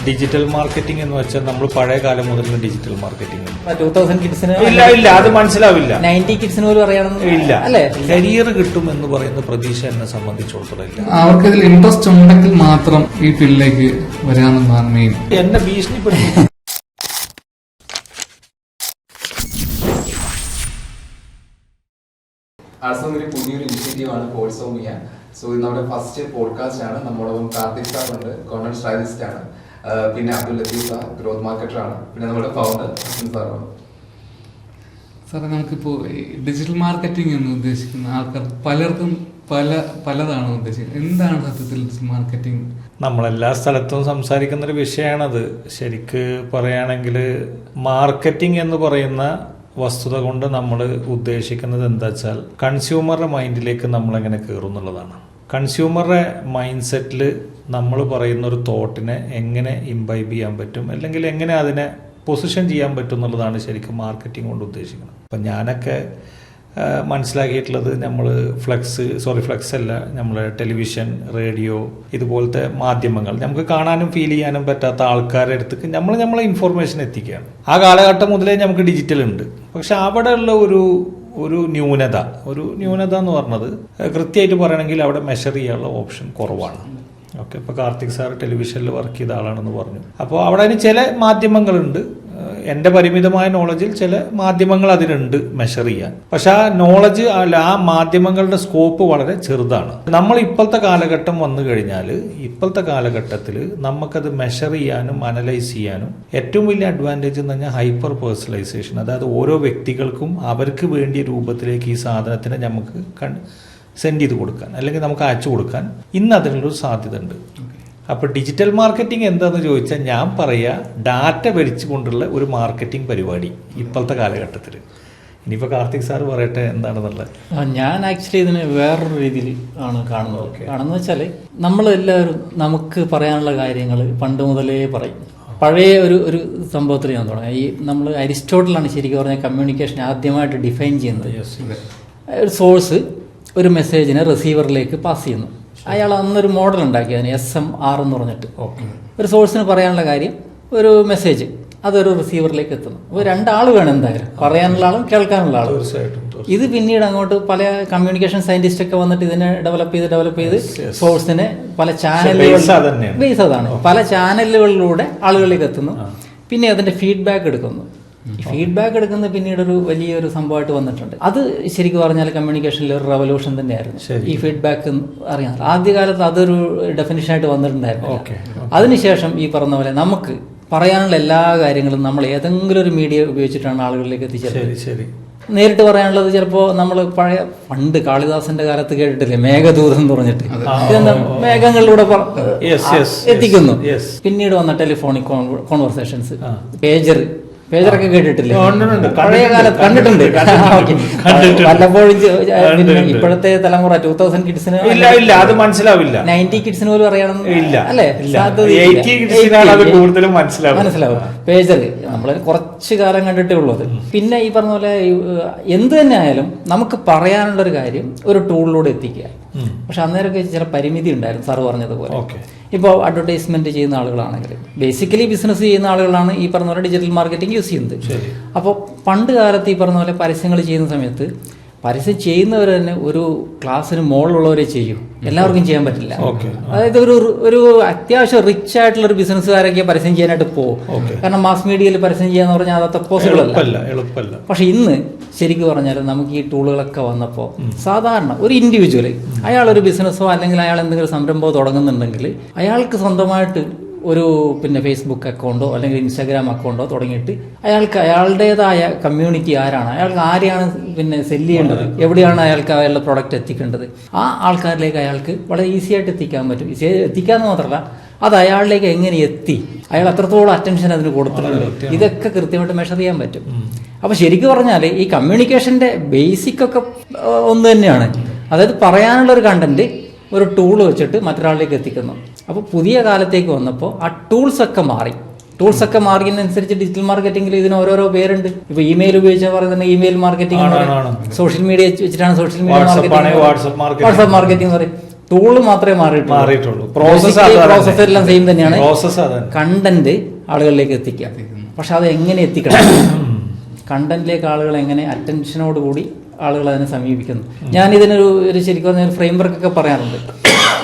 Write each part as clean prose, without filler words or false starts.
Digital marketing എന്ന് വെച്ചാൽ നമ്മൾ പഴയ കാലം മുതലുള്ള ഡിജിറ്റൽ മാർക്കറ്റിംഗ് 2000 കിഡ്സിന് ഇല്ല അത് മനസ്സിലാവില്ല. 90 കിഡ്സിന് പോലും അറിയണമെന്ന് ഇല്ല അല്ലേ? കരിയർ കിട്ടും എന്ന് പറയുന്ന പ്രതീക്ഷ എന്നെ സംബന്ധിച്ചിടത്തോളം ഇല്ല. അവർക്ക് ഇതിൽ ഇൻട്രസ്റ്റ് ഉണ്ടെങ്കിൽ മാത്രം ഈ ഫീൽഡിലേക്ക് വരാമെന്നാണ് മെയിൻ. എന്നെ ഭീഷണിപ്പെടുത്തി ആർസമിന്റെ പുതിയൊരു ഇനിഷ്യേറ്റീവ് ആണ് കോഴ്സ് ഓഫ് മിയ. സോ ഇത് നമ്മുടെ ഫസ്റ്റ് പോഡ്കാസ്റ്റ് ആണ്. നമ്മളോടൊപ്പം കാർത്തിക് സാർ ഉണ്ട്, കോണ്ടന്റ് സ്ട്രാറ്റജിസ്റ്റ് ആണ്. പിന്നെ Abdul Latheef sir growth marketer ആണ്. പിന്നെ നമ്മുടെ ഫൗണ്ടർ സാറാണ്. സാറേ, നമുക്കിപ്പോൾ ഡിജിറ്റൽ മാർക്കറ്റിംഗ് എന്ന് ഉദ്ദേശിക്കുന്ന ആൾക്കാർ പലർക്കും പലതാണ് ഉദ്ദേശിക്കുന്നത്. എന്താണ് സത്യത്തിൽ ഡിജിറ്റൽ മാർക്കറ്റിംഗ്? നമ്മളെല്ലാ സ്ഥലത്തും സംസാരിക്കുന്ന ഒരു വിഷയമാണത്. ശരിക്ക് പറയുകയാണെങ്കിൽ മാർക്കറ്റിംഗ് എന്ന് പറയുന്ന വസ്തുത കൊണ്ട് നമ്മൾ ഉദ്ദേശിക്കുന്നത് എന്താ വെച്ചാൽ കൺസ്യൂമറുടെ മൈൻഡിലേക്ക് നമ്മളെങ്ങനെ കയറും എന്നുള്ളതാണ്. കൺസ്യൂമറുടെ മൈൻഡ് സെറ്റിൽ നമ്മൾ പറയുന്ന ഒരു തോട്ടിനെ എങ്ങനെ ഇംബൈബ് ചെയ്യാൻ പറ്റും, അല്ലെങ്കിൽ എങ്ങനെ അതിനെ പൊസിഷൻ ചെയ്യാൻ പറ്റും എന്നുള്ളതാണ് ശരിക്കും മാർക്കറ്റിംഗ് കൊണ്ട് ഉദ്ദേശിക്കുന്നത്. അപ്പം ഞാനൊക്കെ മനസ്സിലാക്കിയിട്ടുള്ളത് നമ്മൾ ഫ്ലെക്സ് അല്ല, നമ്മൾ ടെലിവിഷൻ, റേഡിയോ ഇതുപോലത്തെ മാധ്യമങ്ങൾ നമുക്ക് കാണാനും ഫീൽ ചെയ്യാനും പറ്റാത്ത ആൾക്കാരുടെ അടുത്തേക്ക് നമ്മളെ ഇൻഫോർമേഷൻ എത്തിക്കുകയാണ്. ആ കാലഘട്ടം മുതലേ നമുക്ക് ഡിജിറ്റൽ ഉണ്ട്. പക്ഷെ അവിടെയുള്ള ഒരു ന്യൂനത എന്ന് പറഞ്ഞത് കൃത്യമായിട്ട് പറയണമെങ്കിൽ അവിടെ മെഷർ ചെയ്യാനുള്ള ഓപ്ഷൻ കുറവാണ്. ഓക്കെ, ഇപ്പോൾ കാർത്തിക് സാർ ടെലിവിഷനിൽ വർക്ക് ചെയ്ത ആളാണെന്ന് പറഞ്ഞു. അപ്പോൾ അവിടെ അതിന് ചില മാധ്യമങ്ങളുണ്ട്. എൻ്റെ പരിമിതമായ നോളജിൽ ചില മാധ്യമങ്ങൾ അതിനുണ്ട് മെഷർ ചെയ്യാൻ. പക്ഷെ ആ നോളജ് ആ മാധ്യമങ്ങളുടെ സ്കോപ്പ് വളരെ ചെറുതാണ്. നമ്മൾ ഇപ്പോഴത്തെ കാലഘട്ടം വന്നു കഴിഞ്ഞാൽ ഇപ്പോഴത്തെ കാലഘട്ടത്തിൽ നമുക്കത് മെഷർ ചെയ്യാനും അനലൈസ് ചെയ്യാനും ഏറ്റവും വലിയ അഡ്വാൻറ്റേജ് എന്ന് പറഞ്ഞാൽ ഹൈപ്പർ പേഴ്സണലൈസേഷൻ. അതായത് ഓരോ വ്യക്തികൾക്കും അവർക്ക് വേണ്ടിയ രൂപത്തിലേക്ക് ഈ സാധനത്തിനെ നമുക്ക് സെൻഡ് ചെയ്ത് കൊടുക്കാൻ അല്ലെങ്കിൽ നമുക്ക് അയച്ചു കൊടുക്കാൻ ഇന്ന് അതിനുള്ളൊരു സാധ്യത ഉണ്ട്. അപ്പോൾ ഡിജിറ്റൽ മാർക്കറ്റിംഗ് എന്താണെന്ന് ചോദിച്ചാൽ ഞാൻ പറയുക ഡാറ്റ ഭരിച്ചുകൊണ്ടുള്ള ഒരു മാർക്കറ്റിംഗ് പരിപാടി ഇപ്പോഴത്തെ കാലഘട്ടത്തിൽ. ഇനിയിപ്പോൾ കാർത്തിക് സാർ പറയട്ടെ എന്താണെന്നുള്ളത്. ഞാൻ ആക്ച്വലി ഇതിന് വേറൊരു രീതിയിൽ ആണ് കാണുന്നത്. കാണുന്നത് വെച്ചാൽ നമ്മളെല്ലാവരും നമുക്ക് പറയാനുള്ള കാര്യങ്ങൾ പണ്ട് മുതലേ പറയും. പഴയ ഒരു സംഭവത്തിൽ ഞാൻ തുടങ്ങാം. ഈ നമ്മൾ അരിസ്റ്റോട്ടിലാണ് ശരിക്കും പറഞ്ഞാൽ കമ്മ്യൂണിക്കേഷൻ ആദ്യമായിട്ട് ഡിഫൈൻ ചെയ്യുന്നത്. ഒരു സോഴ്സ് ഒരു മെസ്സേജിനെ റിസീവറിലേക്ക് പാസ് ചെയ്യുന്നു. അയാൾ അന്നൊരു മോഡൽ ഉണ്ടാക്കി, അതിന് SMR എന്ന് പറഞ്ഞിട്ട്. ഒരു സോഴ്സിന് പറയാനുള്ള കാര്യം, ഒരു മെസ്സേജ്, അതൊരു റിസീവറിലേക്ക് എത്തുന്നു. അപ്പോൾ രണ്ടാൾ വേണം എന്തായാലും, പറയാനുള്ള ആളും കേൾക്കാനുള്ള ആളും. ഇത് പിന്നീട് അങ്ങോട്ട് പല കമ്മ്യൂണിക്കേഷൻ സയന്റിസ്റ്റ് ഒക്കെ വന്നിട്ട് ഇതിനെ ഡെവലപ്പ് ചെയ്ത് സോഴ്സിനെ പല ചാനലുകൾ ബേസ് അതാണ് പല ചാനലുകളിലൂടെ ആളുകളിലേക്ക് എത്തുന്നു. പിന്നെ അതിന്റെ ഫീഡ്ബാക്ക് എടുക്കുന്നു. ഈ ഫീഡ്ബാക്ക് എടുക്കുന്നത് പിന്നീട് ഒരു വലിയൊരു സംഭവമായിട്ട് വന്നിട്ടുണ്ട്. അത് ശരിക്കും പറഞ്ഞാൽ കമ്മ്യൂണിക്കേഷനിൽ ഒരു റവല്യൂഷൻ തന്നെയായിരുന്നു. ഈ ഫീഡ്ബാക്ക് അറിയാം, ആദ്യകാലത്ത് അതൊരു ഡെഫിനിഷനായിട്ട് വന്നിട്ടുണ്ടായിരുന്നു. അതിനുശേഷം ഈ പറഞ്ഞ പോലെ നമുക്ക് പറയാനുള്ള എല്ലാ കാര്യങ്ങളും നമ്മൾ ഏതെങ്കിലും ഒരു മീഡിയ ഉപയോഗിച്ചിട്ടാണ് ആളുകളിലേക്ക് എത്തിച്ചേരുന്നത്. നേരിട്ട് പറയാനുള്ളത് ചിലപ്പോൾ നമ്മൾ പണ്ട് കാളിദാസന്റെ കാലത്ത് കേട്ടിട്ടില്ലേ, മേഘദൂതം എന്ന് പറഞ്ഞിട്ട്. ഇതെന്താ, മേഘങ്ങളിലൂടെ എത്തിക്കുന്നു. പിന്നീട് വന്ന ടെലിഫോണിക് കോൺവെർസേഷൻസ്, പേജറൊക്കെ കേട്ടിട്ടില്ലേ? പഴയ കാലത്ത് കണ്ടിട്ടുണ്ട് വല്ലപ്പോഴും. ഇപ്പോഴത്തെ തലമുറ 2000 കിഡ്സിന് അത് മനസ്സിലാവില്ല, 90 കിഡ്സിന് പോലും അറിയണമെന്ന് അല്ലേ? മനസ്സിലാവും. പേജർ നമ്മൾ കുറച്ച് കാലം കണ്ടിട്ടേ ഉള്ളത്. പിന്നെ ഈ പറഞ്ഞ പോലെ എന്ത് തന്നെ ആയാലും നമുക്ക് പറയാനുള്ളൊരു കാര്യം ഒരു ടൂളിലൂടെ എത്തിക്കുക. പക്ഷെ അന്നേരമൊക്കെ ചില പരിമിതി ഉണ്ടായിരുന്നു, സാറ് പറഞ്ഞതുപോലെ. ഇപ്പോൾ അഡ്വർടൈസ്മെന്റ് ചെയ്യുന്ന ആളുകളാണെങ്കിൽ ബേസിക്കലി ബിസിനസ് ചെയ്യുന്ന ആളുകളാണ് ഈ പറഞ്ഞ പോലെ ഡിജിറ്റൽ മാർക്കറ്റിംഗ് യൂസ് ചെയ്യുന്നത്. അപ്പോൾ പണ്ട് കാലത്ത് ഈ പറഞ്ഞ പോലെ പരസ്യങ്ങൾ ചെയ്യുന്ന സമയത്ത് പരസ്യം ചെയ്യുന്നവർ തന്നെ ഒരു ക്ലാസ്സിന് മുകളിലുള്ളവരെ ചെയ്യും, എല്ലാവർക്കും ചെയ്യാൻ പറ്റില്ല. അതായത് ഒരു അത്യാവശ്യം റിച്ച് ആയിട്ടുള്ള ഒരു ബിസിനസ്സുകാരൊക്കെ പരസ്യം ചെയ്യാനായിട്ട് പോകും. കാരണം മാസ് മീഡിയയിൽ പരസ്യം ചെയ്യാന്ന് പറഞ്ഞാൽ അത് പോസിബിൾ അല്ല. പക്ഷെ ഇന്ന് ശരിക്കും പറഞ്ഞാൽ നമുക്ക് ഈ ടൂളുകളൊക്കെ വന്നപ്പോൾ സാധാരണ ഒരു ഇൻഡിവിജ്വല് അയാളൊരു ബിസിനസ്സോ അല്ലെങ്കിൽ അയാൾ എന്തെങ്കിലും സംരംഭമോ തുടങ്ങുന്നുണ്ടെങ്കിൽ അയാൾക്ക് സ്വന്തമായിട്ട് ഒരു ഫേസ്ബുക്ക് അക്കൗണ്ടോ അല്ലെങ്കിൽ ഇൻസ്റ്റാഗ്രാം അക്കൗണ്ടോ തുടങ്ങിയിട്ട് അയാൾക്ക് അയാളുടേതായ കമ്മ്യൂണിറ്റി ആരാണ്, അയാൾക്ക് ആരെയാണ് സെല് ചെയ്യേണ്ടത്, എവിടെയാണ് അയാൾക്ക് അയാളുടെ പ്രൊഡക്റ്റ് എത്തിക്കേണ്ടത്, ആ ആൾക്കാരിലേക്ക് അയാൾക്ക് വളരെ ഈസി ആയിട്ട് എത്തിക്കാൻ പറ്റും. എത്തിക്കാന്ന് മാത്രമല്ല, അത് അയാളിലേക്ക് എങ്ങനെ എത്തി, അയാൾ എത്രത്തോളം അറ്റൻഷൻ അതിന് കൊടുത്തിട്ടുണ്ട്, ഇതൊക്കെ കൃത്യമായിട്ട് മെഷർ ചെയ്യാൻ പറ്റും. അപ്പോൾ ശരിക്കും പറഞ്ഞാൽ ഈ കമ്മ്യൂണിക്കേഷൻ്റെ ബേസിക് ഒക്കെ ഒന്ന് തന്നെയാണ്. അതായത് പറയാനുള്ളൊരു കണ്ടന്റ് ഒരു ടൂൾ വെച്ചിട്ട് മറ്റൊരാളിലേക്ക് എത്തിക്കുന്നു. അപ്പോൾ പുതിയ കാലത്തേക്ക് വന്നപ്പോൾ ആ ടൂൾസൊക്കെ മാറിയതിനനുസരിച്ച് ഡിജിറ്റൽ മാർക്കറ്റിംഗിൽ ഇതിന് ഓരോരോ പേരുണ്ട്. ഇപ്പോൾ ഇമെയിൽ ഉപയോഗിച്ചാൽ പറയുന്നത് ഇമെയിൽ മാർക്കറ്റിംഗ്, സോഷ്യൽ മീഡിയ വെച്ചിട്ടാണ് social media marketing, WhatsApp marketing പറയും. ടൂള് മാത്രമേ മാറിയിട്ടുള്ളൂ. പ്രോസസ് എല്ലാം സെയിം തന്നെയാണ്. പ്രോസസ് അതാണ്. കണ്ടന്റ് ആളുകളിലേക്ക് എത്തിക്കാം. പക്ഷെ അത് എങ്ങനെ എത്തിക്കണം, കണ്ടന്റിലേക്ക് ആളുകൾ എങ്ങനെ അറ്റൻഷനോട് കൂടി ആളുകൾ അതിനെ സമീപിക്കുന്നു. ഞാൻ ഇതിനൊരു ശരിക്കും പറഞ്ഞാൽ ഫ്രെയിം വർക്ക് ഒക്കെ പറയാറുണ്ട്.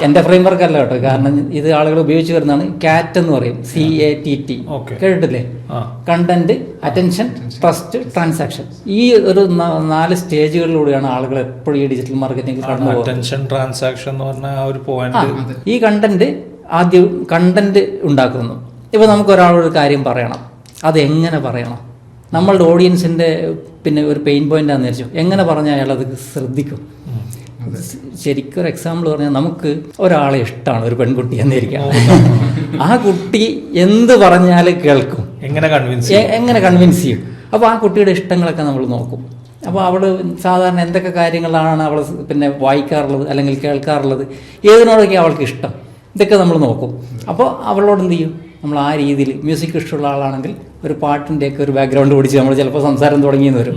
എൻ്റെ ഫ്രെയിം വർക്ക് അല്ല കേട്ടോ, കാരണം ഇത് ആളുകൾ ഉപയോഗിച്ച് വരുന്നതാണ്. CAT എന്ന് പറയും, CATT, കേട്ടിട്ടില്ലേ? Content, attention, trust, transaction. ഈ ഒരു 4 സ്റ്റേജുകളിലൂടെയാണ് ആളുകൾ എപ്പോഴും ഈ ഡിജിറ്റൽ മാർക്കറ്റിംഗ് കടന്നു പോകുന്നത്. അറ്റൻഷൻ, ട്രാൻസാക്ഷൻ എന്ന് പറഞ്ഞ ആ ഒരു പോയിന്റ്. ഈ കണ്ടന്റ് ആദ്യം കണ്ടന്റ് ഉണ്ടാക്കുന്നു. ഇപ്പൊ നമുക്ക് ഒരാളൊരു കാര്യം പറയണം, അത് എങ്ങനെ പറയണം? നമ്മളുടെ ഓഡിയൻസിന്റെ പിന്നെ ഒരു പെയിൻ പോയിന്റ് ആണെന്ന് വിചാരിച്ചു, എങ്ങനെ പറഞ്ഞാൽ അയാൾ അത് ശ്രദ്ധിക്കും? ശരിക്കും ഒരു എക്സാമ്പിൾ പറഞ്ഞാൽ, നമുക്ക് ഒരാളെ ഇഷ്ടമാണ്, ഒരു പെൺകുട്ടി എന്നിരിക്കാം. ആ കുട്ടി എന്ത് പറഞ്ഞാലും കേൾക്കും. എങ്ങനെ കൺവിൻസ് ചെയ്യും? അപ്പോൾ ആ കുട്ടിയുടെ ഇഷ്ടങ്ങളൊക്കെ നമ്മൾ നോക്കും. അപ്പോൾ അവൾ സാധാരണ എന്തൊക്കെ കാര്യങ്ങളാണ് അവൾ പിന്നെ വായിക്കാറുള്ളത് അല്ലെങ്കിൽ കേൾക്കാറുള്ളത്, ഏതിനോടൊക്കെ അവൾക്ക് ഇഷ്ടം, ഇതൊക്കെ നമ്മൾ നോക്കും. അപ്പോൾ അവളോട് എന്ത് ചെയ്യും? നമ്മൾ ആ രീതിയിൽ മ്യൂസിക് ഇഷ്ടമുള്ള ആളാണെങ്കിൽ ഒരു പാട്ടിൻ്റെയൊക്കെ ഒരു ബാക്ക്ഗ്രൗണ്ട് പിടിച്ച് നമ്മൾ ചിലപ്പോൾ സംസാരം തുടങ്ങിയെന്ന് വരും.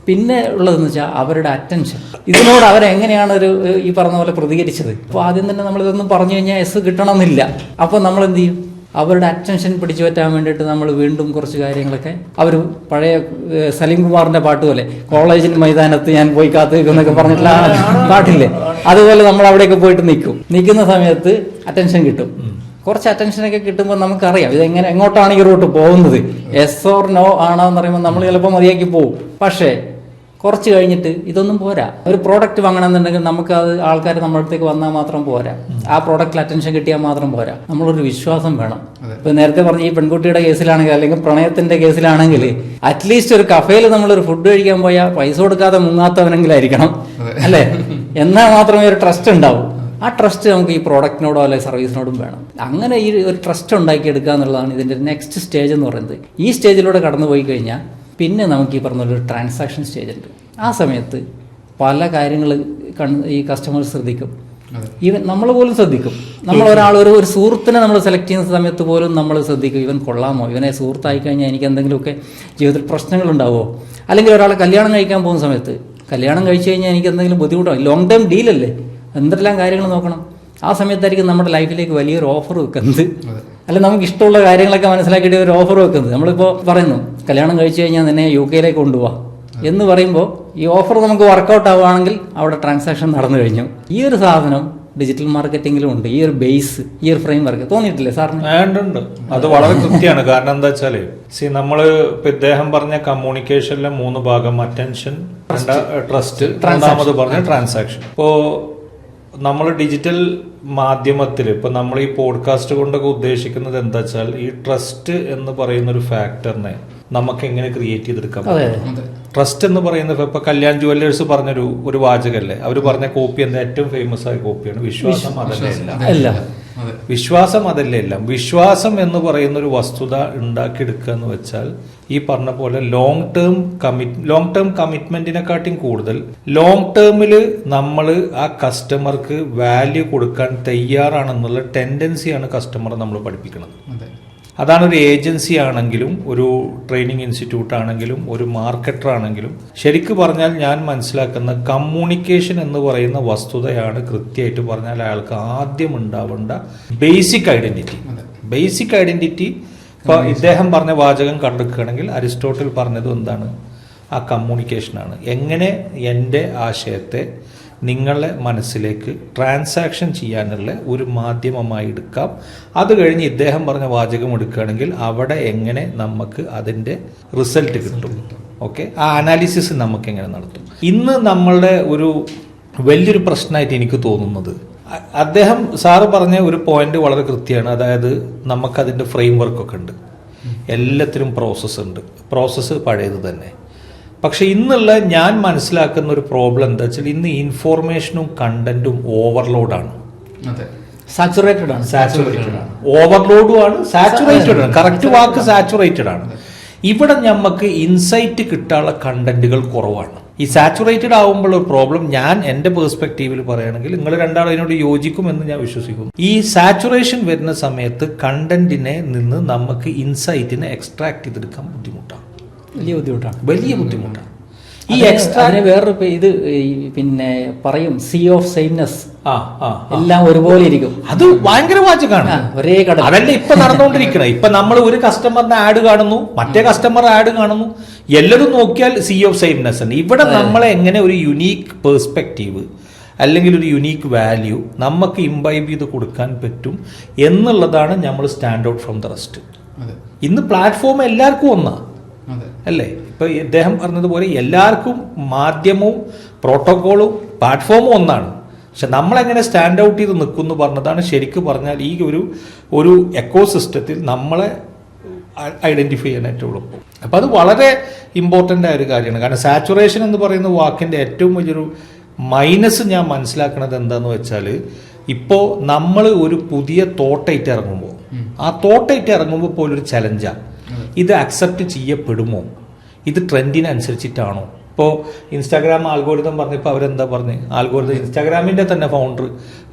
പിന്നെ ഉള്ളതെന്ന് വെച്ചാൽ അവരുടെ അറ്റൻഷൻ, ഇതിനോട് അവരെങ്ങനെയാണ് ഈ പറഞ്ഞ പോലെ പ്രതികരിച്ചത്. അപ്പോൾ ആദ്യം തന്നെ നമ്മളിതൊന്നും പറഞ്ഞു കഴിഞ്ഞാൽ എസ് കിട്ടണമെന്നില്ല. അപ്പോൾ നമ്മൾ എന്ത് ചെയ്യും? അവരുടെ അറ്റൻഷൻ പിടിച്ചു പറ്റാൻ വേണ്ടിയിട്ട് നമ്മൾ വീണ്ടും കുറച്ച് കാര്യങ്ങളൊക്കെ, അവർ പഴയ സലീം കുമാറിൻ്റെ പാട്ട് പോലെ, കോളേജിൽ മൈതാനത്ത് ഞാൻ പോയി കാത്തുനിൽക്കുന്നൊക്കെ പറഞ്ഞിട്ടുള്ള പാട്ടില്ലേ, അതുപോലെ നമ്മൾ അവിടെയൊക്കെ പോയിട്ട് നിൽക്കുന്ന സമയത്ത് അറ്റൻഷൻ കിട്ടും. കുറച്ച് അറ്റൻഷനൊക്കെ കിട്ടുമ്പോൾ നമുക്കറിയാം ഇതെങ്ങനെ എങ്ങോട്ടാണ് ഈ റൂട്ട് പോകുന്നത്. എസ് ഓർ നോ ആണോ എന്ന് പറയുമ്പോൾ നമ്മൾ ചിലപ്പോൾ മതിയാക്കി പോകും. പക്ഷേ കുറച്ച് കഴിഞ്ഞിട്ട് ഇതൊന്നും പോരാ. ഒരു പ്രോഡക്റ്റ് വാങ്ങണമെന്നുണ്ടെങ്കിൽ നമുക്ക് അത് ആൾക്കാർ നമ്മുടെ അടുത്തേക്ക് വന്നാൽ മാത്രം പോരാ, ആ പ്രോഡക്റ്റിൽ അറ്റൻഷൻ കിട്ടിയാൽ മാത്രം പോരാ, നമ്മളൊരു വിശ്വാസം വേണം. ഇപ്പൊ നേരത്തെ പറഞ്ഞ ഈ പെൺകുട്ടിയുടെ കേസിലാണെങ്കിൽ അല്ലെങ്കിൽ പ്രണയത്തിന്റെ കേസിലാണെങ്കിൽ അറ്റ്ലീസ്റ്റ് ഒരു കഫേയിൽ നമ്മളൊരു ഫുഡ് കഴിക്കാൻ പോയാൽ പൈസ കൊടുക്കാതെ മുങ്ങാത്തവനെങ്കിലായിരിക്കണം, അല്ലേ? എന്നാൽ മാത്രമേ ഒരു ട്രസ്റ്റ് ഉണ്ടാവും. ആ ട്രസ്റ്റ് നമുക്ക് ഈ പ്രോഡക്റ്റിനോടോ അല്ലെങ്കിൽ സർവീസിനോടും വേണം. അങ്ങനെ ഈ ഒരു ട്രസ്റ്റ് ഉണ്ടാക്കിയെടുക്കുക എന്നുള്ളതാണ് ഇതിൻ്റെ നെക്സ്റ്റ് സ്റ്റേജ് എന്ന് പറയുന്നത്. ഈ സ്റ്റേജിലൂടെ കടന്നു പോയി കഴിഞ്ഞാൽ പിന്നെ നമുക്ക് ഈ പറഞ്ഞൊരു ട്രാൻസാക്ഷൻ സ്റ്റേജ് ഉണ്ട്. ആ സമയത്ത് പല കാര്യങ്ങൾ ഈ കസ്റ്റമേഴ്സ് ശ്രദ്ധിക്കും. ഈവൻ നമ്മൾ പോലും ശ്രദ്ധിക്കും. നമ്മൾ ഒരു സുഹൃത്തിനെ നമ്മൾ സെലക്ട് ചെയ്യുന്ന സമയത്ത് പോലും നമ്മൾ ശ്രദ്ധിക്കും, ഇവൻ കൊള്ളാമോ, ഇവനെ സുഹൃത്തായി കഴിഞ്ഞാൽ എനിക്ക് എന്തെങ്കിലുമൊക്കെ ജീവിതത്തിൽ പ്രശ്നങ്ങളുണ്ടാവുമോ? അല്ലെങ്കിൽ ഒരാളെ കല്യാണം കഴിക്കാൻ പോകുന്ന സമയത്ത്, കല്യാണം കഴിച്ചു കഴിഞ്ഞാൽ എനിക്ക് എന്തെങ്കിലും ബുദ്ധിമുട്ടാവും, ലോങ് ടേം ഡീലല്ലേ, എന്തെല്ലാം കാര്യങ്ങൾ നോക്കണം. ആ സമയത്തായിരിക്കും നമ്മുടെ ലൈഫിലേക്ക് വലിയൊരു ഓഫർ വെക്കുന്നത്, അല്ല നമുക്ക് ഇഷ്ടമുള്ള കാര്യങ്ങളൊക്കെ മനസ്സിലാക്കിയിട്ട് ഒരു ഓഫർ വെക്കുന്നത്. നമ്മളിപ്പോൾ പറയുന്നു കല്യാണം കഴിച്ചു കഴിഞ്ഞാൽ നിന്നെ UK കൊണ്ടുപോവാം എന്ന് പറയുമ്പോൾ ഈ ഓഫർ നമുക്ക് വർക്കൗട്ട് ആവുകയാണെങ്കിൽ അവിടെ ട്രാൻസാക്ഷൻ നടന്നു കഴിഞ്ഞു. ഈ ഒരു സാധനം ഡിജിറ്റൽ മാർക്കറ്റിംഗിലും ഉണ്ട്. ഈ ഒരു ബേസ്, ഈ ഒരു ഫ്രെയിം വർക്ക് തോന്നിയിട്ടില്ലേ സാറിന്? ഉണ്ട്. അത് വളരെ കൃത്യമാണ്. കാരണം എന്താ വെച്ചാല് നമ്മള് ഇപ്പൊ ഇദ്ദേഹം പറഞ്ഞ കമ്മ്യൂണിക്കേഷനിലെ 3 ഭാഗം, അറ്റൻഷൻ, ട്രസ്റ്റ്, രണ്ടാമത് പറഞ്ഞ ട്രാൻസാക്ഷൻ. ഇപ്പോ നമ്മൾ ഡിജിറ്റൽ മാധ്യമത്തിൽ ഇപ്പൊ നമ്മൾ ഈ പോഡ്കാസ്റ്റ് കൊണ്ടൊക്കെ ഉദ്ദേശിക്കുന്നത് എന്താ വെച്ചാൽ ഈ ട്രസ്റ്റ് എന്ന് പറയുന്ന ഒരു ഫാക്ടറിനെ നമുക്ക് എങ്ങനെ ക്രിയേറ്റ് ചെയ്തെടുക്കാം. ട്രസ്റ്റ് എന്ന് പറയുന്നത് ഇപ്പൊ കല്യാൺ ജുവല്ലേഴ്സ് പറഞ്ഞൊരു വാചകല്ലേ, അവർ പറഞ്ഞ കോപ്പി എന്താ ഏറ്റവും ഫേമസ് ആയ കോപ്പിയാണ്. വിശ്വാസം അതല്ലേ എല്ലാം. വിശ്വാസം എന്ന് പറയുന്ന ഒരു വസ്തുത ഉണ്ടാക്കിയെടുക്കുക എന്ന് വെച്ചാൽ ഈ പറഞ്ഞ പോലെ ലോങ് ടേം കമ്മിറ്റ്മെന്റിനെക്കാട്ടിയും കൂടുതൽ ലോങ് ടേമിൽ നമ്മൾ ആ കസ്റ്റമർക്ക് വാല്യൂ കൊടുക്കാൻ തയ്യാറാണെന്നുള്ള ടെൻഡൻസിയാണ് കസ്റ്റമറെ നമ്മൾ പഠിപ്പിക്കുന്നത്. അതാണ് ഒരു ഏജൻസി ആണെങ്കിലും ഒരു ട്രെയിനിങ് ഇൻസ്റ്റിറ്റ്യൂട്ട് ആണെങ്കിലും ഒരു മാർക്കറ്റർ ആണെങ്കിലും ശരിക്കും പറഞ്ഞാൽ ഞാൻ മനസ്സിലാക്കുന്ന കമ്മ്യൂണിക്കേഷൻ എന്ന് പറയുന്ന വസ്തുതയാണ് കൃത്യമായിട്ട് പറഞ്ഞാൽ അയാൾക്ക് ആദ്യം ഉണ്ടാവേണ്ട ബേസിക് ഐഡന്റിറ്റി. ഇപ്പോൾ ഇദ്ദേഹം പറഞ്ഞ വാചകം കണ്ടെടുക്കുകയാണെങ്കിൽ അരിസ്റ്റോട്ടിൽ പറഞ്ഞത് എന്താണ്? ആ കമ്മ്യൂണിക്കേഷനാണ്. എങ്ങനെ എൻ്റെ ആശയത്തെ നിങ്ങളുടെ മനസ്സിലേക്ക് ട്രാൻസാക്ഷൻ ചെയ്യാനുള്ള ഒരു മാധ്യമമായി എടുക്കാം. അത് കഴിഞ്ഞ് ഇദ്ദേഹം പറഞ്ഞ വാചകം എടുക്കുകയാണെങ്കിൽ അവിടെ എങ്ങനെ നമുക്ക് അതിൻ്റെ റിസൾട്ട് കിട്ടും. ഓക്കെ, ആ അനാലിസിസ് നമുക്ക് എങ്ങനെ നടത്തും. ഇന്ന് നമ്മളുടെ ഒരു വലിയൊരു പ്രശ്നമായിട്ട് എനിക്ക് തോന്നുന്നത്, അദ്ദേഹം സാറ് പറഞ്ഞ ഒരു പോയിന്റ് വളരെ കൃത്യമാണ്. അതായത് നമുക്കതിൻ്റെ ഫ്രെയിം വർക്കൊക്കെ ഉണ്ട്, എല്ലാത്തിനും പ്രോസസ്സ് പഴയത് തന്നെ. പക്ഷെ ഇന്നുള്ള ഞാൻ മനസ്സിലാക്കുന്ന ഒരു പ്രോബ്ലം എന്താ വെച്ചാൽ ഇന്ന് ഇൻഫോർമേഷനും കണ്ടന്റും ഓവർലോഡാണ്. സാച്ചുറേറ്റഡ് ആണ്. ഓവർലോഡും ആണ്, സാച്ചുറേറ്റഡ് ആണ്. കറക്റ്റ് വാക്ക് സാച്ചുറേറ്റഡ് ആണ്. ഇവിടെ നമുക്ക് ഇൻസൈറ്റ് കിട്ടാനുള്ള കണ്ടന്റുകൾ കുറവാണ്. ഈ സാച്ചുറേറ്റഡ് ആവുമ്പോൾ ഒരു പ്രോബ്ലം ഞാൻ എൻ്റെ പേഴ്സ്പെക്റ്റീവിൽ പറയുകയാണെങ്കിൽ, നിങ്ങൾ രണ്ടാളും അതിനോട് യോജിക്കുമെന്ന് ഞാൻ വിശ്വസിക്കുന്നു. ഈ സാച്ചുറേഷൻ വരുന്ന സമയത്ത് കണ്ടന്റിനെ നിന്ന് നമുക്ക് ഇൻസൈറ്റിനെ എക്സ്ട്രാക്ട് ചെയ്തെടുക്കാൻ വലിയ ബുദ്ധിമുട്ടാണ്. ഈ എക്സ്ട്രാ വേറൊരു ഇത് പിന്നെ പറയും സീ ഓഫ് സെയിംനെസ്, ആ ആ എല്ലാം ഒരുപോലെ ഇരിക്കും. അത് ഭയങ്കര വാചകമാണ്. ഒരേ കട അതല്ല ഇപ്പൊ നടന്നുകൊണ്ടിരിക്കുന്നത്. ഇപ്പൊ നമ്മൾ ഒരു കസ്റ്റമറിന്റെ ആഡ് കാണുന്നു, മറ്റേ കസ്റ്റമർ ആഡ് കാണുന്നു, എല്ലാവരും നോക്കിയാൽ സീ ഓഫ് സെയിംനെസ് ഉണ്ട്. ഇവിടെ നമ്മളെ എങ്ങനെ ഒരു യുണീക്ക് പേഴ്സ്പെക്റ്റീവ് അല്ലെങ്കിൽ ഒരു യുണീക്ക് വാല്യൂ നമുക്ക് ഇംബൈബ് ചെയ്ത് കൊടുക്കാൻ പറ്റും എന്നുള്ളതാണ് നമ്മൾ stand out from the rest. ഇന്ന് പ്ലാറ്റ്ഫോം എല്ലാവർക്കും ഒന്നാണ് അല്ലേ? ഇപ്പൊ ഇദ്ദേഹം പറഞ്ഞതുപോലെ എല്ലാവർക്കും മാധ്യമവും പ്രോട്ടോക്കോളും പ്ലാറ്റ്ഫോമും ഒന്നാണ്. പക്ഷെ നമ്മളെങ്ങനെ സ്റ്റാൻഡ് ഔട്ട് ചെയ്ത് നിൽക്കുന്നു പറഞ്ഞതാണ് ശരിക്കും പറഞ്ഞാൽ ഈ ഒരു എക്കോസിസ്റ്റത്തിൽ നമ്മളെ ഐഡന്റിഫൈ ചെയ്യാൻ ഏറ്റവും എളുപ്പം. അപ്പം അത് വളരെ ഇമ്പോർട്ടൻ്റ് ആയ ഒരു കാര്യമാണ്. കാരണം സാച്ചുറേഷൻ എന്ന് പറയുന്ന വാക്കിൻ്റെ ഏറ്റവും വലിയൊരു മൈനസ് ഞാൻ മനസ്സിലാക്കുന്നത് എന്താണെന്ന് വെച്ചാൽ, ഇപ്പോൾ നമ്മൾ ഒരു പുതിയ തോട്ടായിട്ട് ഇറങ്ങുമ്പോൾ, ആ തോട്ടായിട്ട് ഇറങ്ങുമ്പോൾ പോലൊരു ചലഞ്ചാണ്. ഇത് അക്സെപ്റ്റ് ചെയ്യപ്പെടുമോ, ഇത് ട്രെൻഡിനനുസരിച്ചിട്ടാണോ? ഇപ്പോൾ ഇൻസ്റ്റാഗ്രാം ആൽഗോരിതം പറഞ്ഞപ്പോൾ അവരെന്താ പറഞ്ഞ്, ആൽഗോരിതം ഇൻസ്റ്റാഗ്രാമിൻ്റെ തന്നെ ഫൗണ്ടർ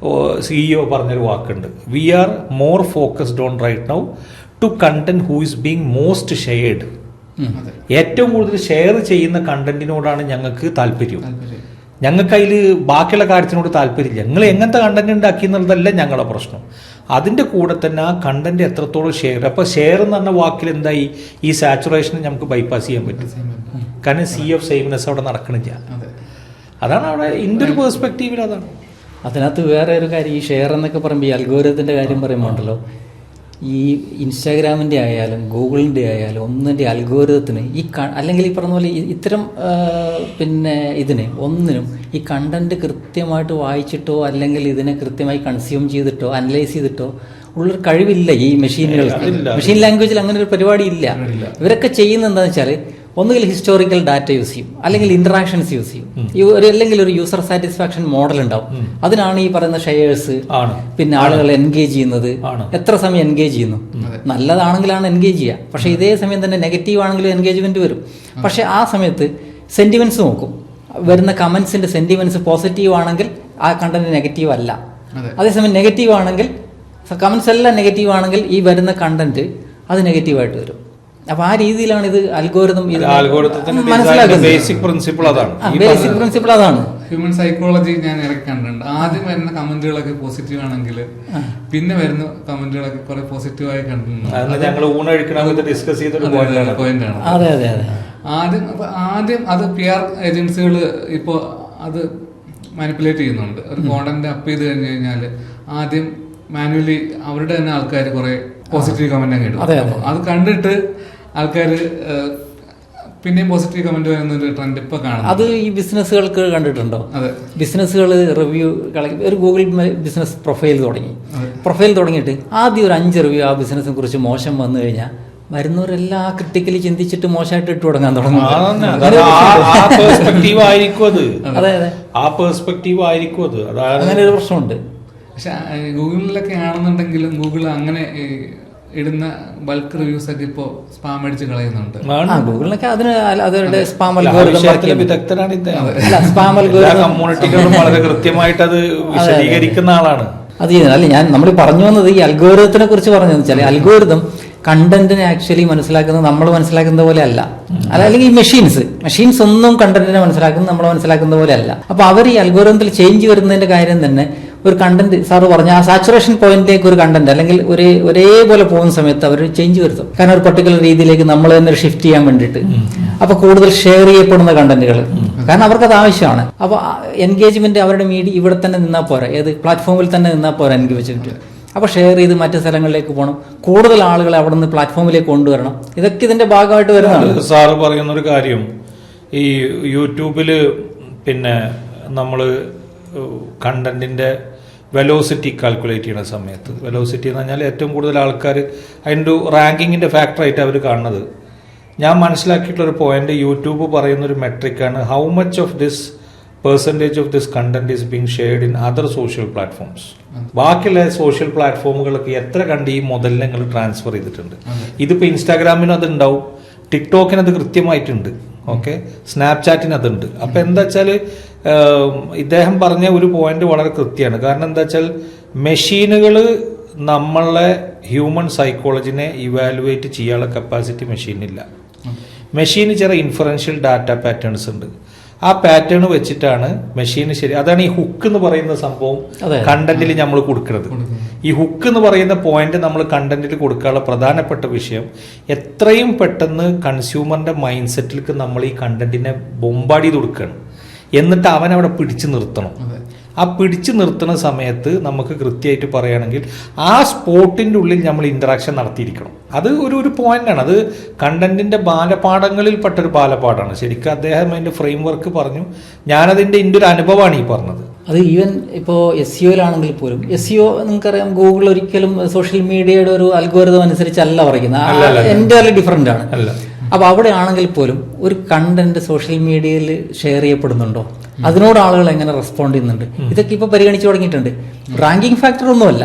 CEO പറഞ്ഞൊരു വാക്കുണ്ട്, we are more focused on right now to content who is being most shared. ഏറ്റവും കൂടുതൽ ഷെയർ ചെയ്യുന്ന കണ്ടന്റിനോടാണ് ഞങ്ങൾക്ക് താല്പര്യം. ഞങ്ങൾക്ക് അതിൽ ബാക്കിയുള്ള കാര്യത്തിനോട് താല്പര്യമില്ല. നിങ്ങൾ എങ്ങനത്തെ കണ്ടന്റ് ഉണ്ടാക്കി എന്നുള്ളതല്ല ഞങ്ങളുടെ പ്രശ്നം. അതിൻ്റെ കൂടെ തന്നെ ആ കണ്ടന്റ് എത്രത്തോളം ഷെയർ. അപ്പോൾ ഷെയർ എന്ന് പറഞ്ഞ വാക്കിൽ എന്തായി, ഈ സാച്ചുറേഷനെ നമുക്ക് ബൈപ്പാസ് ചെയ്യാൻ പറ്റും. കാരണം സീ ഓഫ് സെയിംനെസ് അവിടെ നടക്കണില്ല. അതാണ് അവിടെ എൻ്റെ ഒരു പേഴ്സ്പെക്റ്റീവിൽ അതാണ്. അതിനകത്ത് വേറെ ഒരു കാര്യം, ഈ ഷെയർ എന്നൊക്കെ പറയുമ്പോൾ ഈ അൽഗോരിതത്തിൻ്റെ കാര്യം പറയുമ്പോൾ ഉണ്ടല്ലോ, ഈ ഇൻസ്റ്റാഗ്രാമിൻ്റെ ആയാലും ഗൂഗിളിൻ്റെ ആയാലും ഒന്നിൻ്റെ അൽഗോരിതത്തിന് അല്ലെങ്കിൽ ഈ പറഞ്ഞ പോലെ ഇത്തരം പിന്നെ ഇതിന് ഒന്നിനും ഈ കണ്ടന്റ് കൃത്യമായിട്ട് വായിച്ചിട്ടോ അല്ലെങ്കിൽ ഇതിനെ കൃത്യമായി കൺസ്യൂം ചെയ്തിട്ടോ അനലൈസ് ചെയ്തിട്ടോ ഉള്ളൊരു കഴിവില്ല ഈ മെഷീനുകൾക്ക്. മെഷീൻ ലാംഗ്വേജിൽ അങ്ങനെ ഒരു പരിപാടി ഇല്ല. ഇവരൊക്കെ ചെയ്യുന്നത് എന്താണെന്ന് വെച്ചാൽ ഒന്നുകിൽ ഹിസ്റ്റോറിക്കൽ ഡാറ്റ യൂസ് ചെയ്യും, അല്ലെങ്കിൽ ഇന്ററാക്ഷൻസ് യൂസ് ചെയ്യും, അല്ലെങ്കിൽ ഒരു യൂസർ സാറ്റിസ്ഫാക്ഷൻ മോഡൽ ഉണ്ടാവും. അതിനാണ് ഈ പറയുന്ന ഷെയർസ്, പിന്നെ ആളുകൾ എൻഗേജ് ചെയ്യുന്നത്, എത്ര സമയം എൻഗേജ് ചെയ്യുന്നു. നല്ലതാണെങ്കിലാണ് എൻഗേജ് ചെയ്യുക. പക്ഷേ ഇതേ സമയം തന്നെ നെഗറ്റീവ് ആണെങ്കിലും എൻഗേജ്മെന്റ് വരും. പക്ഷെ ആ സമയത്ത് സെന്റിമെന്റ്സ് നോക്കും. വരുന്ന കമന്റ്സിന്റെ സെന്റിമെന്റ്സ് പോസിറ്റീവ് ആണെങ്കിൽ ആ കണ്ടന്റ് നെഗറ്റീവ് അല്ല. അതേസമയം നെഗറ്റീവ് ആണെങ്കിൽ, കമന്റ്സ് എല്ലാം നെഗറ്റീവ് ആണെങ്കിൽ ഈ വരുന്ന കണ്ടന്റ് അത് നെഗറ്റീവായിട്ട് വരും. അപ്പൊ ആ രീതിയിലാണ് ഇത് അൽഗോരിതം മനസ്സിലാക്കുന്നത്. ബേസിക് പ്രിൻസിപ്പിൾ അതാണ്. ഹ്യൂമൻ സൈക്കോളജി ഞാൻ ഇറക്കി കണ്ടിട്ടുണ്ട്. ആദ്യം വരുന്ന കമന്റുകളൊക്കെ പോസിറ്റീവ് ആണെങ്കിൽ പിന്നെ വരുന്ന കമന്റുകളൊക്കെ കുറെ പോസിറ്റീവായി കണ്ടിട്ടുണ്ട്. ഞങ്ങൾ ഊണഴിക്കണം ഡിസ്കസ് ചെയ്തൊരു പോയിന്റാണ്. ആദ്യം അത് PR ഏജൻസികൾ ഇപ്പോ അത് മാനിപ്പുലേറ്റ് ചെയ്യുന്നുണ്ട്. ഒരു കോണ്ടന്റ് അപ്പ് ചെയ്ത് കഴിഞ്ഞു കഴിഞ്ഞാൽ ആദ്യം മാനുവലി അവരുടെ തന്നെ ആൾക്കാർ കുറെ പോസിറ്റീവ് കമന്റ് അങ്ങ് ഇടും. അത് കണ്ടിട്ട് ആൾക്കാർ പിന്നെയും പോസിറ്റീവ് കമന്റ് വരുന്ന ട്രെൻഡ് ഇപ്പൊ കാണാം. അത് ഈ ബിസിനസ്സുകൾക്ക് കണ്ടിട്ടുണ്ടോ? ബിസിനസ്സുകൾ റിവ്യൂ ഒരു ഗൂഗിൾ ബിസിനസ് പ്രൊഫൈൽ തുടങ്ങിയിട്ട് ആദ്യം ഒരു 5 റിവ്യൂ ആ ബിസിനസിനെ കുറിച്ച് മോശം വന്നു കഴിഞ്ഞാൽ വരുന്നവരെല്ലാം ആ ക്രിട്ടിക്കലി ചിന്തിച്ചിട്ട് മോശമായിട്ട് ഇട്ട് തുടങ്ങാൻ തുടങ്ങും. അങ്ങനെ ഒരു പ്രശ്നമുണ്ട്. പക്ഷെ ഗൂഗിളിലൊക്കെ ആണെന്നുണ്ടെങ്കിലും ഗൂഗിൾ അങ്ങനെ ഇടുന്ന ബൾക്ക് റിവ്യൂസ് ഒക്കെ ഇപ്പോ സ്പാം അടിച്ച് കളയുന്നുണ്ട്. ഗൂഗിളിനൊക്കെ അതിന് അവരുടെ സ്പാം വിദഗ്ധനാണ് കമ്മ്യൂണിറ്റികളും വളരെ കൃത്യമായിട്ട് അത് വിശദീകരിക്കുന്ന ആളാണ്. അത് ചെയ്യുന്നത് ഞാൻ നമ്മൾ പറഞ്ഞു വന്നത് ഈ അൽഗോരിതത്തിനെ കുറിച്ച് പറഞ്ഞതെന്ന് വെച്ചാൽ, അൽഗോരിതം കണ്ടന്റിനെ ആക്ച്വലി മനസ്സിലാക്കുന്നത് നമ്മൾ മനസ്സിലാക്കുന്ന പോലെ അല്ല. അല്ലെങ്കിൽ ഈ മെഷീൻസ് ഒന്നും കണ്ടന്റിനെ മനസ്സിലാക്കുന്നത് നമ്മൾ മനസ്സിലാക്കുന്ന പോലെ അല്ല. അപ്പൊ അവർ ഈ അൽഗോരിതത്തിൽ ചേഞ്ച് വരുന്നതിന്റെ കാര്യം തന്നെ ഒരു കണ്ടന്റ്, സാറ് പറഞ്ഞ ആ സാച്ചുറേഷൻ പോയിന്റിലേക്ക് ഒരു കണ്ടന്റ് അല്ലെങ്കിൽ ഒരേപോലെ പോകുന്ന സമയത്ത് അവർ ചേഞ്ച് വരുത്തും. കാരണം ഒരു പർട്ടിക്കുലർ രീതിയിലേക്ക് നമ്മൾ തന്നെ ഷിഫ്റ്റ് ചെയ്യാൻ വേണ്ടിയിട്ട്. അപ്പൊ കൂടുതൽ ഷെയർ ചെയ്യപ്പെടുന്ന കണ്ടന്റുകൾ, കാരണം അവർക്കത് ആവശ്യമാണ്. അപ്പൊ എൻഗേജ്മെന്റ് അവരുടെ മീഡിയ ഇവിടെ തന്നെ നിന്നാൽ പോരാ, ഏത് പ്ലാറ്റ്ഫോമിൽ തന്നെ നിന്നാൽ പോരാ എൻഗേജ്മെന്റ്. അപ്പോൾ ഷെയർ ചെയ്ത് മറ്റു സ്ഥലങ്ങളിലേക്ക് പോകണം, കൂടുതൽ ആളുകളെ അവിടെ നിന്ന് പ്ലാറ്റ്ഫോമിലേക്ക് കൊണ്ടുവരണം. ഇതൊക്കെ ഇതിന്റെ ഭാഗമായിട്ട് വരുന്നതാണ്. സാറ് പറയുന്നൊരു കാര്യം, ഈ യൂട്യൂബിൽ പിന്നെ നമ്മൾ കണ്ടന്റിന്റെ വെലോസിറ്റി കാൽക്കുലേറ്റ് ചെയ്യുന്ന സമയത്ത്, വെലോസിറ്റി എന്ന് പറഞ്ഞാൽ ഏറ്റവും കൂടുതൽ ആൾക്കാർ അതിൻ്റെ റാങ്കിങ്ങിൻ്റെ ഫാക്ടറായിട്ട് അവർ കാണുന്നത്, ഞാൻ മനസ്സിലാക്കിയിട്ടുള്ളൊരു പോയിന്റ്, യൂട്യൂബ് പറയുന്നൊരു മെട്രിക്കാണ് how much of this percentage of this content is being shared in other social platforms. ബാക്കിയുള്ള സോഷ്യൽ പ്ലാറ്റ്ഫോമുകളൊക്കെ എത്ര കണ്ട് ഈ മുതൽ നിങ്ങൾ ട്രാൻസ്ഫർ ചെയ്തിട്ടുണ്ട്. ഇതിപ്പോൾ ഇൻസ്റ്റാഗ്രാമിനും അതുണ്ടാവും, ടിക്ടോക്കിന് അത് കൃത്യമായിട്ടുണ്ട്, ഓക്കെ, സ്നാപ്ചാറ്റിന് അതുണ്ട്. അപ്പം എന്താ വെച്ചാൽ ഇദ്ദേഹം പറഞ്ഞ ഒരു പോയിന്റ് വളരെ കൃത്യമാണ്. കാരണം എന്താ വെച്ചാൽ മെഷീനുകൾ നമ്മളെ ഹ്യൂമൻ സൈക്കോളജിനെ ഇവാലുവേറ്റ് ചെയ്യാനുള്ള കപ്പാസിറ്റി മെഷീനില്ല. മെഷീന് ചില ഇൻഫറൻഷ്യൽ ഡാറ്റ പാറ്റേൺസ് ഉണ്ട്. ആ പാറ്റേൺ വെച്ചിട്ടാണ് മെഷീന് ശരി. അതാണ് ഈ ഹുക്ക് എന്ന് പറയുന്ന സംഭവം കണ്ടന്റിൽ നമ്മൾ കൊടുക്കുന്നത്. ഈ ഹുക്ക് എന്ന് പറയുന്ന പോയിന്റ് നമ്മൾ കണ്ടന്റിൽ കൊടുക്കാനുള്ള പ്രധാനപ്പെട്ട വിഷയം എത്രയും പെട്ടെന്ന് കൺസ്യൂമറിന്റെ മൈൻഡ് സെറ്റിലേക്ക് നമ്മൾ ഈ കണ്ടന്റിനെ ബൊമ്പാടി കൊടുക്കണം. എന്നിട്ട് അവൻ അവിടെ പിടിച്ചു നിർത്തണം. ആ പിടിച്ചു നിർത്തുന്ന സമയത്ത് നമുക്ക് കൃത്യമായിട്ട് പറയുകയാണെങ്കിൽ ആ സ്പോട്ടിൻ്റെ ഉള്ളിൽ നമ്മൾ ഇൻറ്ററാക്ഷൻ നടത്തിയിരിക്കണം. അത് ഒരു പോയിന്റാണ്. അത് കണ്ടന്റിന്റെ ബാലപാഠങ്ങളിൽ പെട്ടൊരു ബാലപാഠമാണ്. ശരിക്കും അദ്ദേഹം അതിൻ്റെ ഫ്രെയിം വർക്ക് പറഞ്ഞു. ഞാനതിൻ്റെ എൻ്റെ ഒരു അനുഭവമാണ് ഈ പറഞ്ഞത്. അത് ഈവൻ ഇപ്പോൾ SEOയിലാണെങ്കിൽ പോലും SEO നിങ്ങൾക്കറിയാം, ഗൂഗിൾ ഒരിക്കലും സോഷ്യൽ മീഡിയയുടെ ഒരു അൽഗോരിതം അനുസരിച്ചല്ല പറയുന്നത്, എൻ്റയർലി ഡിഫറൻ്റ് ആണ്. അപ്പോൾ അവിടെ ആണെങ്കിൽ പോലും ഒരു കണ്ടന്റ് സോഷ്യൽ മീഡിയയിൽ ഷെയർ ചെയ്യപ്പെടുന്നുണ്ടോ, അതിനോട് ആളുകൾ എങ്ങനെ റെസ്പോണ്ട് ചെയ്യുന്നുണ്ട്, ഇതൊക്കെ ഇപ്പോൾ പരിഗണിച്ചു തുടങ്ങിയിട്ടുണ്ട്. റാങ്കിങ് ഫാക്ടർ ഒന്നുമല്ല,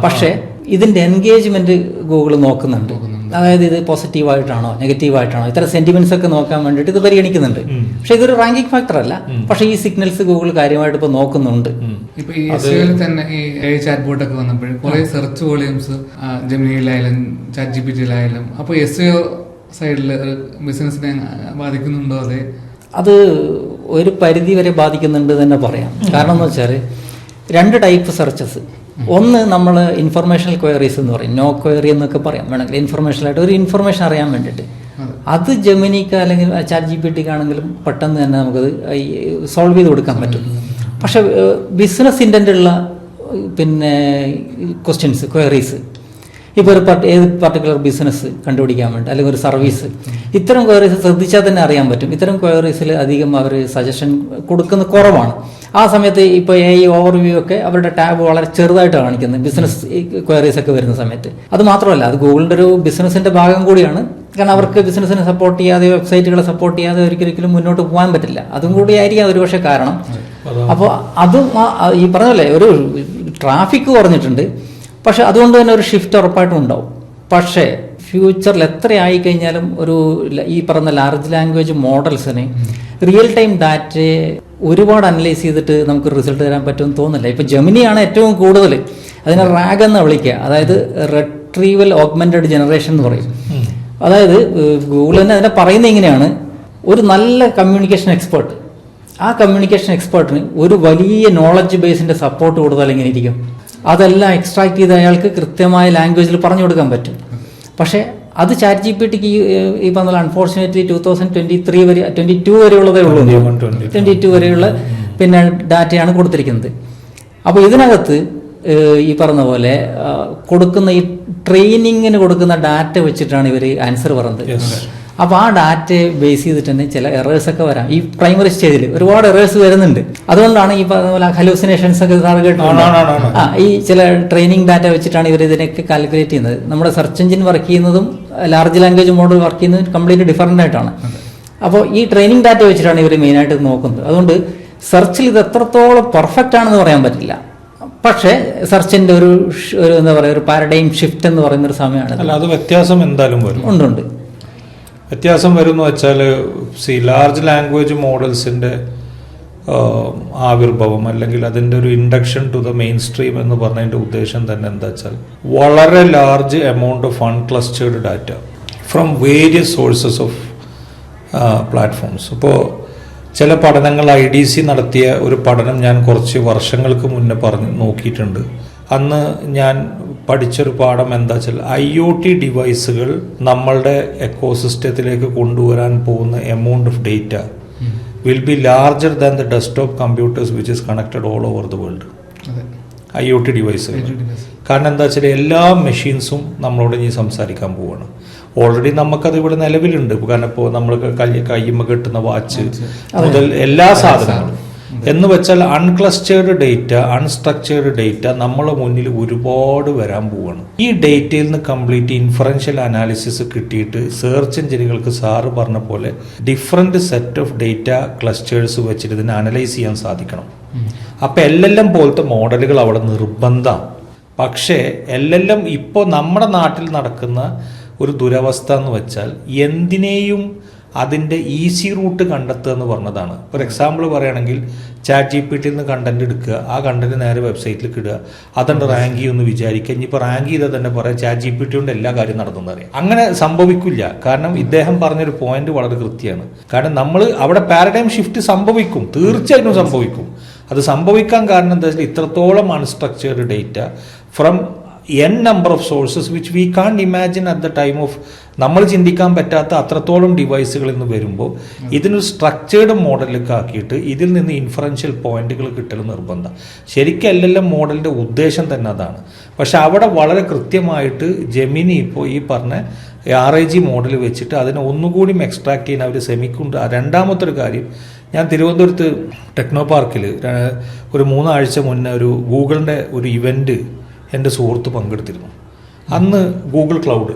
പക്ഷേ ഇതിന്റെ എൻഗേജ്മെന്റ് ഗൂഗിൾ നോക്കുന്നുണ്ട്. അതായത് ഇത് പോസിറ്റീവായിട്ടാണോ നെഗറ്റീവായിട്ടാണോ, ഇത്തരം സെന്റിമെന്റ്സ് ഒക്കെ നോക്കാൻ വേണ്ടിയിട്ട് ഇത് പരിഗണിക്കുന്നുണ്ട്. പക്ഷെ ഇതൊരു റാങ്കിങ് ഫാക്ടർ അല്ല, പക്ഷെ ഈ സിഗ്നൽസ് ഗൂഗിൾ കാര്യമായിട്ട് ഇപ്പോൾ നോക്കുന്നുണ്ട്. ഇപ്പൊ ഈ SEOയിൽ തന്നെ ഈ ചാറ്റ് ബോട്ട് ഒക്കെ വന്നപ്പോൾ കുറെ സെർച്ച് വോളിയൂംസ് ജെമിനിയിലായാലും ചാറ്റ് GPTയിലായാലും, അപ്പോൾ SEO സൈഡിൽ ബിസിനസിനെ ബാധിക്കുന്നുണ്ടോ? അത് ഒരു പരിധി വരെ ബാധിക്കുന്നുണ്ട് തന്നെ പറയാം. കാരണം എന്ന് വെച്ചാൽ 2 ടൈപ്പ് സെർച്ചസ്. ഒന്ന് നമ്മൾ ഇൻഫർമേഷണൽ ക്വയറീസ് എന്ന് പറയും, നോ ക്വയറി എന്നൊക്കെ പറയാം വേണമെങ്കിൽ. ഇൻഫർമേഷനായിട്ട് ഒരു ഇൻഫർമേഷൻ അറിയാൻ വേണ്ടിയിട്ട് അത് ജെമിനിക്ക് അല്ലെങ്കിൽ ചാറ്റ് GPTക്ക് ആണെങ്കിലും പെട്ടെന്ന് തന്നെ നമുക്കത് സോൾവ് ചെയ്ത് കൊടുക്കാൻ പറ്റും. പക്ഷെ ബിസിനസ് ഇൻറ്റൻ്റുള്ള പിന്നെ ക്വസ്റ്റ്യൻസ്, ക്വയറീസ്, ഇപ്പോൾ ഒരു ഏത് പർട്ടിക്കുലർ ബിസിനസ് കണ്ടുപിടിക്കാൻ വേണ്ടി അല്ലെങ്കിൽ ഒരു സർവീസ്, ഇത്തരം ക്വയറീസ് ശ്രദ്ധിച്ചാൽ തന്നെ അറിയാൻ പറ്റും. ഇത്തരം ക്വയറീസിൽ അധികം അവർ സജഷൻ കൊടുക്കുന്നത് കുറവാണ്. ആ സമയത്ത് ഇപ്പോൾ ഓവർവ്യൂ ഒക്കെ അവരുടെ ടാബ് വളരെ ചെറുതായിട്ട് കാണിക്കുന്നത് ബിസിനസ് ക്വയറീസ് ഒക്കെ വരുന്ന സമയത്ത്. അത് മാത്രമല്ല, അത് ഗൂഗിളിൻ്റെ ഒരു ബിസിനസിൻ്റെ ഭാഗം കൂടിയാണ്. കാരണം അവർക്ക് ബിസിനസ്സിനെ സപ്പോർട്ട് ചെയ്യാതെ, വെബ്സൈറ്റുകളെ സപ്പോർട്ട് ചെയ്യാതെ ഒരിക്കലും മുന്നോട്ട് പോകാൻ പറ്റില്ല. അതും കൂടി ആയിരിക്കാം ഒരുപക്ഷെ കാരണം. അപ്പോൾ അതും ഈ പറഞ്ഞല്ലേ ഒരു ട്രാഫിക് കുറഞ്ഞിട്ടുണ്ട്, പക്ഷെ അതുകൊണ്ട് തന്നെ ഒരു ഷിഫ്റ്റ് ഉറപ്പായിട്ടും ഉണ്ടാവും. പക്ഷേ ഫ്യൂച്ചറിൽ എത്ര ആയിക്കഴിഞ്ഞാലും ഒരു ഈ പറഞ്ഞ ലാർജ് ലാംഗ്വേജ് മോഡൽസിന് റിയൽ ടൈം ഡാറ്റയെ ഒരുപാട് അനലൈസ് ചെയ്തിട്ട് നമുക്ക് റിസൾട്ട് തരാൻ പറ്റുമെന്ന് തോന്നുന്നില്ല. ഇപ്പോൾ ജെമിനിയാണ് ഏറ്റവും കൂടുതൽ അതിനെ റാഗ് എന്ന് വിളിക്കുക, അതായത് റിട്രീവൽ ഓഗ്മെന്റഡ് ജനറേഷൻ എന്ന് പറയും. അതായത് ഗൂഗിൾ തന്നെ അതിനെ പറയുന്നത് ഇങ്ങനെയാണ്: ഒരു നല്ല കമ്മ്യൂണിക്കേഷൻ എക്സ്പേർട്ട്, ആ കമ്മ്യൂണിക്കേഷൻ എക്സ്പേർട്ടിന് ഒരു വലിയ നോളജ് ബേസിന്റെ സപ്പോർട്ട് കൊടുത്താൽ എങ്ങനെ ഇരിക്കും? അതെല്ലാം എക്സ്ട്രാക്ട് ചെയ്ത് അയാൾക്ക് കൃത്യമായ ലാംഗ്വേജിൽ പറഞ്ഞു കൊടുക്കാൻ പറ്റും. പക്ഷേ അത് ചാറ്റ് GPTക്ക് ഈ പറഞ്ഞ അൺഫോർച്ചുനേറ്റ്ലി 2023 വരെ 22 വരെയുള്ളതേ ഉള്ളൂ, 22 വരെയുള്ള പിന്നെ ഡാറ്റയാണ് കൊടുത്തിരിക്കുന്നത്. അപ്പോൾ ഇതിനകത്ത് ഈ പറഞ്ഞ പോലെ കൊടുക്കുന്ന ഈ ട്രെയിനിങ്ങിന് കൊടുക്കുന്ന ഡാറ്റ വെച്ചിട്ടാണ് ഇവർ ആൻസർ പറയുന്നത്. അപ്പോൾ ആ ഡാറ്റയെ ബേസ് ചെയ്തിട്ട് തന്നെ ചില എറേഴ്സ് ഒക്കെ വരാം. ഈ പ്രൈമറി സ്റ്റേജിൽ ഒരുപാട് എറേഴ്സ് വരുന്നുണ്ട്. അതുകൊണ്ടാണ് ഈ പറഞ്ഞ പോലെ ഹലൂസിനേഷൻസ് ഒക്കെ ഈ ചില ട്രെയിനിങ് ഡാറ്റ വെച്ചിട്ടാണ് ഇവർ ഇതിനൊക്കെ കാൽക്കുലേറ്റ് ചെയ്യുന്നത്. നമ്മുടെ സെർച്ച് എഞ്ചിൻ വർക്ക് ചെയ്യുന്നതും ലാർജ് ലാംഗ്വേജ് മോഡൽ വർക്ക് ചെയ്യുന്നതും കംപ്ലീറ്റ് ഡിഫറൻ്റ് ആയിട്ടാണ്. അപ്പോൾ ഈ ട്രെയിനിങ് ഡാറ്റ വെച്ചിട്ടാണ് ഇവർ മെയിനായിട്ട് നോക്കുന്നത്. അതുകൊണ്ട് സെർച്ചിൽ ഇത് എത്രത്തോളം പെർഫെക്റ്റ് ആണെന്ന് പറയാൻ പറ്റില്ല. പക്ഷേ സെർച്ചിന്റെ ഒരു എന്താ പറയുക, ഒരു പാരഡൈം ഷിഫ്റ്റ് എന്ന് പറയുന്ന ഒരു സമയമാണ്. അല്ല, അത് വ്യത്യാസം എന്തായാലും വരും. ഉണ്ട് വ്യത്യാസം വരും എന്ന് വെച്ചാൽ ലാർജ് ലാംഗ്വേജ് മോഡൽസിൻ്റെ ആവിർഭവം അല്ലെങ്കിൽ അതിൻ്റെ ഒരു induction to the mainstream എന്ന് പറഞ്ഞതിൻ്റെ ഉദ്ദേശം തന്നെ എന്താ വെച്ചാൽ വളരെ large amount of unclustered data from various sources of platforms. ഇപ്പോൾ ചില പഠനങ്ങൾ IDC നടത്തിയ ഒരു പഠനം ഞാൻ കുറച്ച് വർഷങ്ങൾക്ക് മുന്നേ നോക്കിയിട്ടുണ്ട്. അന്ന് ഞാൻ പഠിച്ചൊരു പാഠം എന്താ വെച്ചാൽ IoT ഡിവൈസുകൾ നമ്മളുടെ എക്കോസിസ്റ്റത്തിലേക്ക് കൊണ്ടുവരാൻ പോകുന്ന amount of data will be larger than the desktop computers which is connected all over the world. IoT ഡിവൈസുകൾ. കാരണം എന്താ വെച്ചാൽ എല്ലാ മെഷീൻസും നമ്മളോട് ഇനി സംസാരിക്കാൻ പോവുകയാണ്. ഓൾറെഡി നമുക്കത് ഇവിടെ നിലവിലുണ്ട്. കാരണം ഇപ്പോൾ നമ്മൾ കയ്യുമ്മ കെട്ടുന്ന വാച്ച് മുതൽ എല്ലാ സാധനങ്ങളും എന്ന് വെച്ചാൽ അൺക്ലസ്റ്റേർഡ് ഡേറ്റ, അൺസ്ട്രക്ചേർഡ് ഡേറ്റ നമ്മളെ മുന്നിൽ ഒരുപാട് വരാൻ പോവുകയാണ്. ഈ ഡേറ്റയിൽ നിന്ന് കംപ്ലീറ്റ് ഇൻഫറൻഷ്യൽ അനാലിസിസ് കിട്ടിയിട്ട് സെർച്ച് എഞ്ചിനുകൾക്ക് സാറ് പറഞ്ഞ പോലെ different set of data clusters വെച്ചിട്ട് ഇതിനെ അനലൈസ് ചെയ്യാൻ സാധിക്കണം. അപ്പോൾ LLM പോലത്തെ മോഡലുകൾ അവിടെ നിർബന്ധമാണ്. പക്ഷേ LLM ഇപ്പോൾ നമ്മുടെ നാട്ടിൽ നടക്കുന്ന ഒരു ദുരവസ്ഥ എന്ന് വെച്ചാൽ എന്തിനേയും അതിൻ്റെ ഈസി റൂട്ട് കണ്ടെത്തുക എന്ന് പറഞ്ഞതാണ്. ഫോർ എക്സാമ്പിൾ പറയുകയാണെങ്കിൽ ChatGPT നിന്ന് കണ്ടന്റ് എടുക്കുക, ആ കണ്ടന്റ് നേരെ വെബ്സൈറ്റിലേക്ക് ഇടുക, അതുകൊണ്ട് റാങ്ക് ചെയ്യുമെന്ന് വിചാരിക്കുക. ഇനിയിപ്പോൾ റാങ്ക് ചെയ്താൽ തന്നെ പറയാം ChatGPT കൊണ്ട് എല്ലാ കാര്യം നടത്തുമെന്ന് അറിയാം. അങ്ങനെ സംഭവിക്കില്ല. കാരണം ഇദ്ദേഹം പറഞ്ഞൊരു പോയിന്റ് വളരെ കൃത്യമാണ്. കാരണം നമ്മൾ അവിടെ പാരഡൈം ഷിഫ്റ്റ് സംഭവിക്കും, തീർച്ചയായിട്ടും സംഭവിക്കും. അത് സംഭവിക്കാൻ കാരണം എന്താ വെച്ചാൽ ഇത്രത്തോളം unstructured data from n number of sources which we can't imagine at the time of നമ്മൾ ചിന്തിക്കാൻ പറ്റാത്ത അത്രത്തോളം ഡിവൈസുകളിൽ നിന്ന് വരുമ്പോൾ ഇതിനൊരു സ്ട്രക്ചേർഡ് മോഡലിലേക്ക് ആക്കിയിട്ട് ഇതിൽ നിന്ന് ഇൻഫറൻഷ്യൽ പോയിന്റുകൾ കിട്ടൽ നിർബന്ധം. ശരിക്കും LLM മോഡലിൻ്റെ ഉദ്ദേശം തന്നെ അതാണ്. പക്ഷെ അവിടെ വളരെ കൃത്യമായിട്ട് ജെമിനി ഇപ്പോൾ ഈ പറഞ്ഞ RAG മോഡൽ വെച്ചിട്ട് അതിനെ ഒന്നുകൂടി എക്സ്ട്രാക്ട് ചെയ്യാൻ അവർ ശ്രമിക്കുന്നുണ്ട്. രണ്ടാമത്തെ ഒരു കാര്യം, ഞാൻ തിരുവനന്തപുരത്ത് ടെക്നോ പാർക്കിൽ ഒരു 3 ആഴ്ച മുന്നേ ഒരു ഗൂഗിളിൻ്റെ ഒരു ഇവൻറ്റ് എൻ്റെ സുഹൃത്ത് പങ്കെടുത്തിരുന്നു. അന്ന് ഗൂഗിൾ ക്ലൗഡ്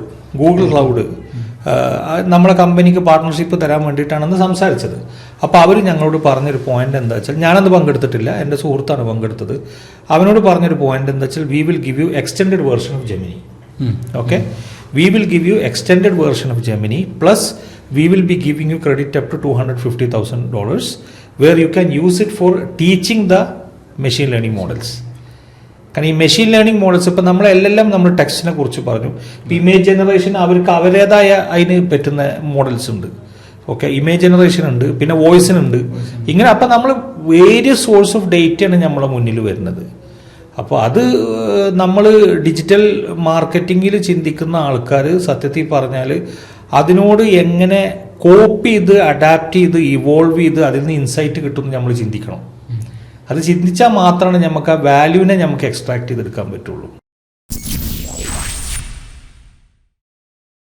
നമ്മളെ കമ്പനിക്ക് പാർട്ട്ണർഷിപ്പ് തരാൻ വേണ്ടിയിട്ടാണെന്ന് സംസാരിച്ചത്. അപ്പോൾ അവർ ഞങ്ങളോട് പറഞ്ഞൊരു പോയിന്റ് എന്താ വെച്ചാൽ, ഞാനത് പങ്കെടുത്തിട്ടില്ല, എൻ്റെ സുഹൃത്താണ് പങ്കെടുത്തത്. അവനോട് പറഞ്ഞൊരു പോയിന്റ് എന്താ വെച്ചാൽ, we will give you extended version of Gemini. Okay, we will give you extended version of Gemini plus we will be giving you credit up to $250,000 where you can use it for teaching the machine learning models. കാരണം ഈ machine learning models ഇപ്പം നമ്മളെല്ലാം നമ്മൾ ടെക്സ്റ്റിനെ കുറിച്ച് പറഞ്ഞു. ഇപ്പം image generation അവർക്ക് അവരുടേതായ അതിന് പറ്റുന്ന മോഡൽസ് ഉണ്ട്. ഓക്കെ, ഇമേജ് ജനറേഷൻ ഉണ്ട്, പിന്നെ വോയിസിനുണ്ട്. ഇങ്ങനെ അപ്പം നമ്മൾ വേരിയസ് സോഴ്സ് ഓഫ് ഡേറ്റയാണ് നമ്മളെ മുന്നിൽ വരുന്നത്. അപ്പോൾ അത് നമ്മൾ ഡിജിറ്റൽ മാർക്കറ്റിങ്ങിൽ ചിന്തിക്കുന്ന ആൾക്കാർ സത്യത്തിൽ പറഞ്ഞാൽ അതിനോട് എങ്ങനെ കോപ്പി ചെയ്ത് അഡാപ്റ്റ് ചെയ്ത് ഇവോൾവ് ചെയ്ത് അതിൽ നിന്ന് ഇൻസൈറ്റ് കിട്ടുമെന്ന് നമ്മൾ ചിന്തിക്കണം. അത് ചിന്തിച്ചാൽ മാത്രമാണ് നമുക്ക് ആ വാല്യൂവിനെ നമുക്ക് എക്സ്ട്രാക്ട് ചെയ്തെടുക്കാൻ പറ്റുള്ളൂ.